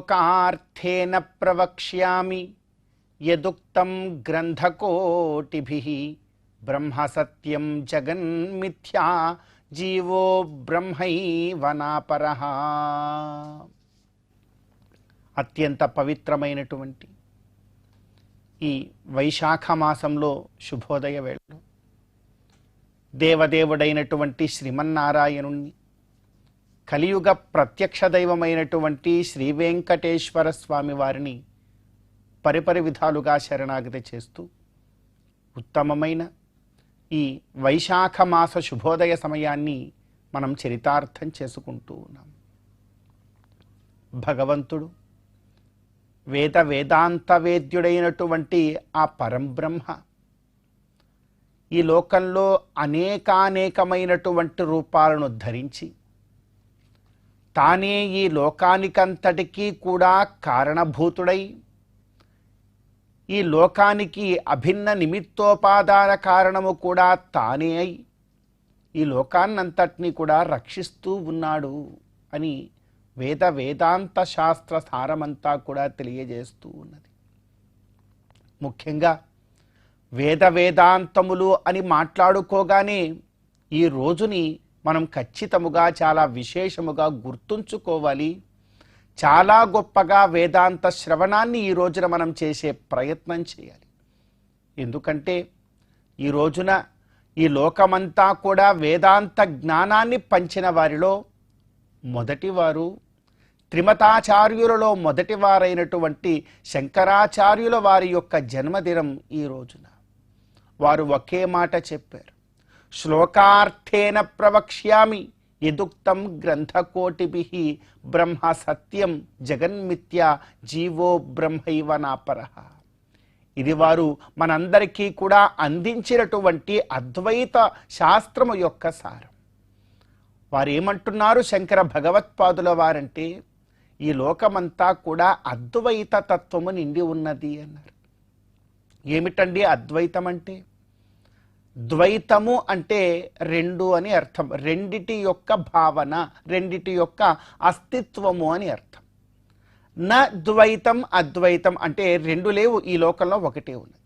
శ్లోకార్థేన ప్రవక్ష్యామి యదుక్తం గ్రంథకోటిభిః బ్రహ్మ సత్యం జగన్మిథ్యా GO బ్రహ్మైవ నాపరః. అత్యంత పవిత్రమైనటువంటి ఈ వైశాఖ మాసంలో శుభోదయ వేళలో దేవదేవుడైనటువంటి శ్రీమన్నారాయణుణ్ణి, కలియుగ ప్రత్యక్ష దైవమైనటువంటి శ్రీ వెంకటేశ్వర స్వామి వారిని పరిపరి విధాలుగా శరణాగతి చేస్తూ ఉత్తమమైన ఈ వైశాఖ మాస శుభోదయ సమయాన్ని మనం చరితార్థం చేసుకుంటూ ఉన్నాం. భగవంతుడు వేదాంత వేద్యుడైనటువంటి ఆ పరంబ్రహ్మ ఈ లోకంలో అనేకానేకమైనటువంటి రూపాలను ధరించి తానే ఈ లోకానికంతటికీ కూడా కారణభూతుడై ఈ లోకానికి అభిన్న నిమిత్తోపాదాన కారణము కూడా తానే అయి ఈ లోకాన్నంతటినీ కూడా రక్షిస్తూ ఉన్నాడు అని వేదాంత శాస్త్ర సారమంతా కూడా తెలియజేస్తూ ఉన్నది. ముఖ్యంగా వేదాంతములు అని మాట్లాడుకోగానే ఈ రోజుని మనం ఖచ్చితముగా చాలా విశేషముగా గుర్తుంచుకోవాలి. చాలా గొప్పగా వేదాంత శ్రవణాన్ని ఈ రోజున మనం చేసే ప్రయత్నం చేయాలి. ఎందుకంటే ఈ రోజున ఈ లోకమంతా కూడా వేదాంత జ్ఞానాన్ని పంచిన వారిలో మొదటివారు, త్రిమతాచార్యులలో మొదటివారైనటువంటి శంకరాచార్యుల వారి యొక్క జన్మదినం ఈ రోజున. వారు ఒకే మాట చెప్పారు, శ్లోకార్థేన ప్రవక్ష్యామి యదుక్తం గ్రంథకోటిభిః బ్రహ్మ సత్యం జగన్మిథ్యా జీవో బ్రహ్మైవ నాపరః. ఇది వారు మనందరికీ కూడా అందించినటువంటి అద్వైత శాస్త్రము యొక్క సారం. వారు ఏమంటున్నారు శంకర భగవత్పాదుల వారంటే, ఈ లోకమంతా కూడా అద్వైత తత్వము నిండి ఉన్నది అన్నారు. ఏమిటండి అద్వైతం అంటే? ద్వైతము అంటే రెండు అని అర్థం. రెండిటి యొక్క భావన, రెండిటి యొక్క అస్తిత్వము అని అర్థం. న ద్వైతం అద్వైతం అంటే రెండు లేవు, ఈ లోకంలో ఒకటే ఉన్నది.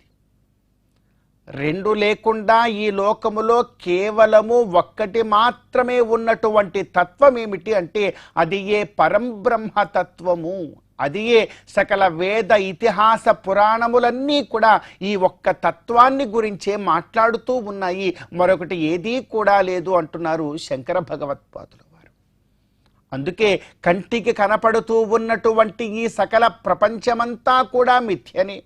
రెండు లేకుండా ఈ లోకములో కేవలము ఒక్కటి మాత్రమే ఉన్నటువంటి తత్వం ఏమిటి అంటే అది ఏ పరంబ్రహ్మ తత్వము. అది ఏ సకల వేద ఇతిహాస పురాణములన్నీ కూడా ఈ ఒక్క తత్వాన్ని గురించే మాట్లాడుతూ ఉన్నాయి. మరొకటి ఏదీ కూడా లేదు అంటున్నారు శంకర భగవత్పాదుల వారు. అందుకే కంటికి కనపడుతూ ఉన్నటువంటి ఈ సకల ప్రపంచమంతా కూడా మిథ్యనే.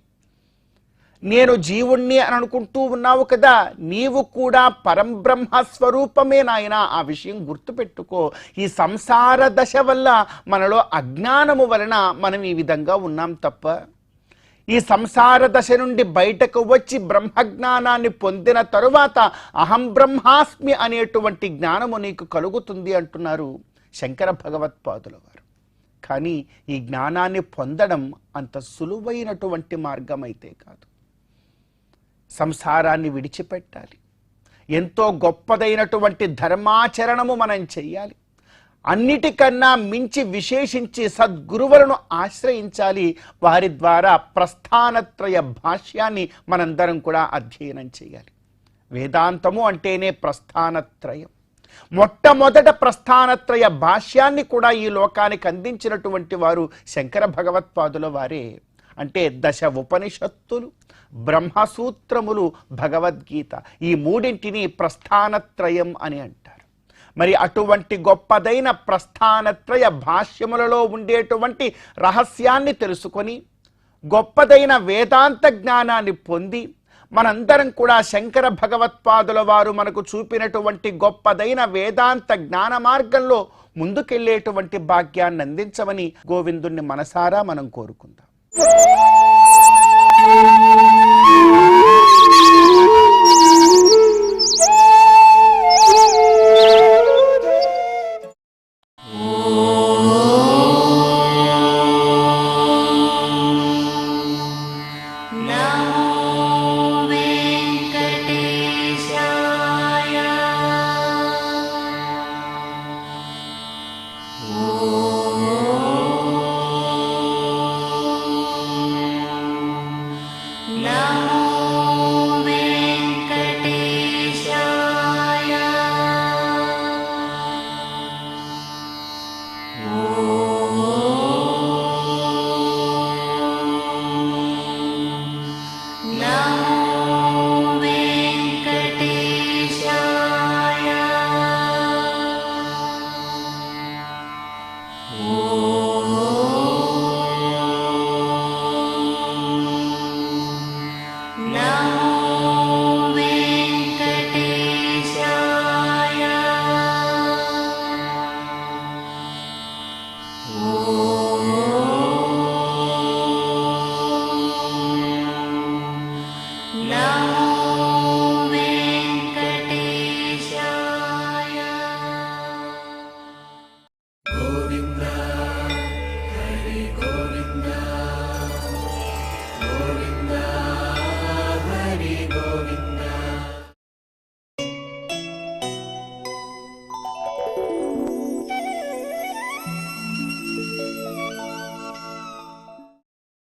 నేను జీవుణ్ణి అని అనుకుంటూ ఉన్నావు కదా, నీవు కూడా పరంబ్రహ్మ స్వరూపమే నాయన. ఆ విషయం గుర్తుపెట్టుకో. ఈ సంసార దశ వల్ల మనలో అజ్ఞానము వలన మనం ఈ విధంగా ఉన్నాం తప్ప, ఈ సంసార దశ నుండి బయటకు వచ్చి బ్రహ్మజ్ఞానాన్ని పొందిన తరువాత అహం బ్రహ్మాస్మి అనేటువంటి జ్ఞానము నీకు కలుగుతుంది అంటున్నారు శంకర భగవత్పాదుల వారు. కానీ ఈ జ్ఞానాన్ని పొందడం అంత సులువైనటువంటి మార్గం అయితే కాదు. సంసారాన్ని విడిచిపెట్టాలి. ఎంతో గొప్పదైనటువంటి ధర్మాచరణము మనం చెయ్యాలి. అన్నిటికన్నా మించి విశేషించి సద్గురువులను ఆశ్రయించాలి. వారి ద్వారా ప్రస్థానత్రయ భాష్యాన్ని మనందరం కూడా అధ్యయనం చేయాలి. వేదాంతము అంటేనే ప్రస్థానత్రయం. మొట్టమొదట ప్రస్థానత్రయ భాష్యాన్ని కూడా ఈ లోకానికి అందించినటువంటి వారు శంకర భగవత్పాదుల వారే. అంటే దశ ఉపనిషత్తులు, బ్రహ్మసూత్రములు, భగవద్గీత, ఈ మూడింటిని ప్రస్థానత్రయం అని అంటారు. మరి అటువంటి గొప్పదైన ప్రస్థానత్రయ భాష్యములలో ఉండేటువంటి రహస్యాన్ని తెలుసుకొని గొప్పదైన వేదాంత జ్ఞానాన్ని పొంది మనందరం కూడా శంకర భగవత్పాదుల వారు మనకు చూపినటువంటి గొప్పదైన వేదాంత జ్ఞాన మార్గంలో ముందుకెళ్ళేటువంటి భాగ్యాన్ని అందించమని గోవిందుణ్ణి మనసారా మనం కోరుకుందాం. Oh నా